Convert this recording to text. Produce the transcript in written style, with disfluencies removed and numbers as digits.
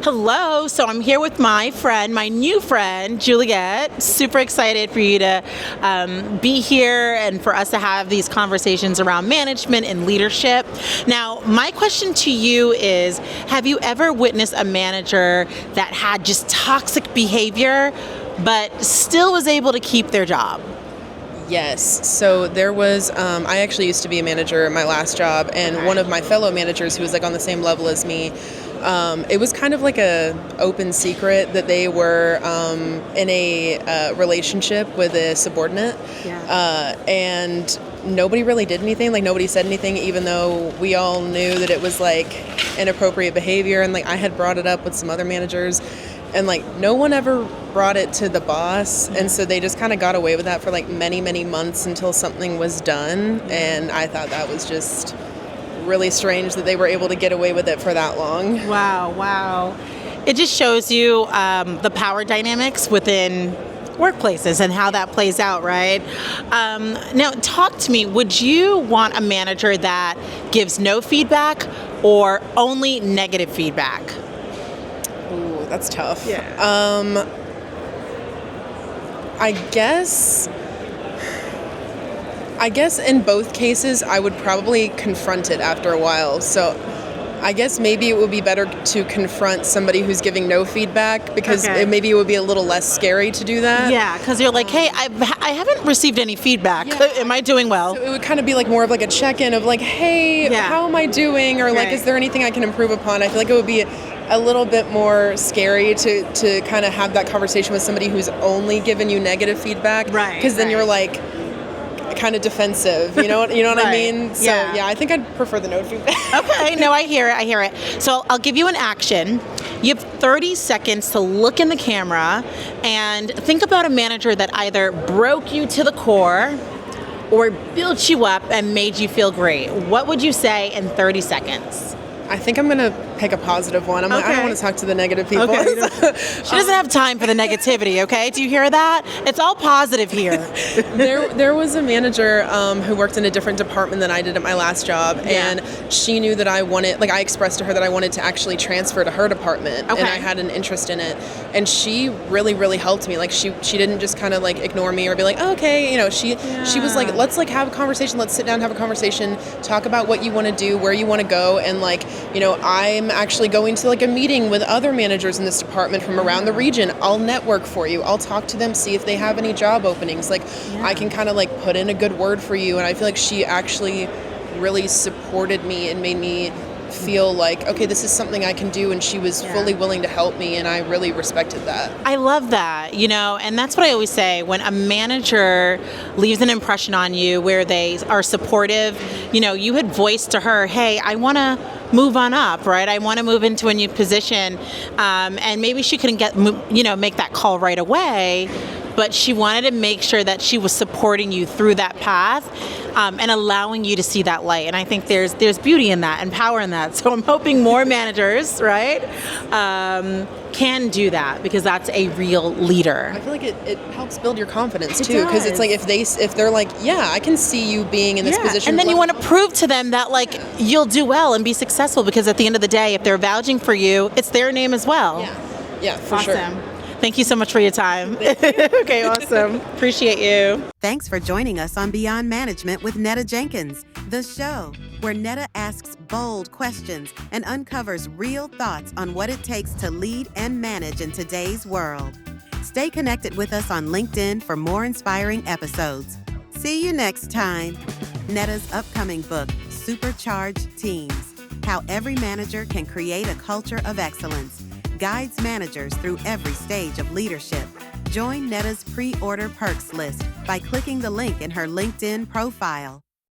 Hello. So I'm here with my new friend, Juliette. Super excited for you to be here and for us to have these conversations around management and leadership. Now, my question to you is, have you ever witnessed a manager that had just toxic behavior, but still was able to keep their job? Yes. So there was, I actually used to be a manager at my last job, and one of my fellow managers who was like on the same level as me, it was kind of like a open secret that they were in a relationship with a subordinate. Yeah. And nobody really did anything. Like, nobody said anything, even though we all knew that it was like inappropriate behavior. And like, I had brought it up with some other managers, and like, no one ever brought it to the boss. And so they just kind of got away with that for like many, many months until something was done. And I thought that was just really strange that they were able to get away with it for that long. Wow. It just shows you the power dynamics within workplaces and how that plays out, right? Now, talk to me. Would you want a manager that gives no feedback or only negative feedback? Ooh, that's tough. Yeah. I guess in both cases, I would probably confront it after a while. So I guess maybe it would be better to confront somebody who's giving no feedback, because maybe it would be a little less scary to do that. Yeah, because you're like, hey, I haven't received any feedback. Yeah. Am I doing well? So it would kind of be like more of like a check-in of like, hey, how am I doing? Or like, is there anything I can improve upon? I feel like it would be a little bit more scary to kind of have that conversation with somebody who's only given you negative feedback. Right. Because then you're like kind of defensive, you know what I mean? So yeah, I think I'd prefer the no feedback. Okay, no, I hear it. So I'll give you an action. You have 30 seconds to look in the camera and think about a manager that either broke you to the core or built you up and made you feel great. What would you say in 30 seconds? I think I'm going to pick a positive one. I don't want to talk to the negative people. Okay. She doesn't have time for the negativity, okay? Do you hear that? It's all positive here. There was a manager who worked in a different department than I did at my last job, and she knew that I expressed to her that I wanted to actually transfer to her department, and I had an interest in it. And she really, really helped me. Like, she didn't just kind of like ignore me or be like, oh, okay, she was like, let's like have a conversation, let's sit down and have a conversation, talk about what you want to do, where you want to go, and like, I'm actually going to like a meeting with other managers in this department from around the region. I'll network for you. I'll talk to them, see if they have any job openings. Like, I can kind of like put in a good word for you. And I feel like she actually really supported me and made me feel like, okay, this is something I can do, and she was fully willing to help me, and I really respected that. I love that, and that's what I always say. When a manager leaves an impression on you where they are supportive, you had voiced to her, hey, I want to move on up, right? I want to move into a new position, and maybe she couldn't make that call right away, but she wanted to make sure that she was supporting you through that path and allowing you to see that light. And I think there's beauty in that and power in that. So I'm hoping more managers, right, can do that, because that's a real leader. I feel like it helps build your confidence too, because it's like if they're like, yeah, I can see you being in this position. And then you want to prove to them that like you'll do well and be successful, because at the end of the day, if they're vouching for you, it's their name as well. Yeah, for sure. Thank you so much for your time. Okay, awesome. Appreciate you. Thanks for joining us on Beyond Management with Netta Jenkins, the show where Netta asks bold questions and uncovers real thoughts on what it takes to lead and manage in today's world. Stay connected with us on LinkedIn for more inspiring episodes. See you next time. Netta's upcoming book, Supercharged Teams: How Every Manager Can Create a Culture of Excellence, guides managers through every stage of leadership. Join Netta's pre-order perks list by clicking the link in her LinkedIn profile.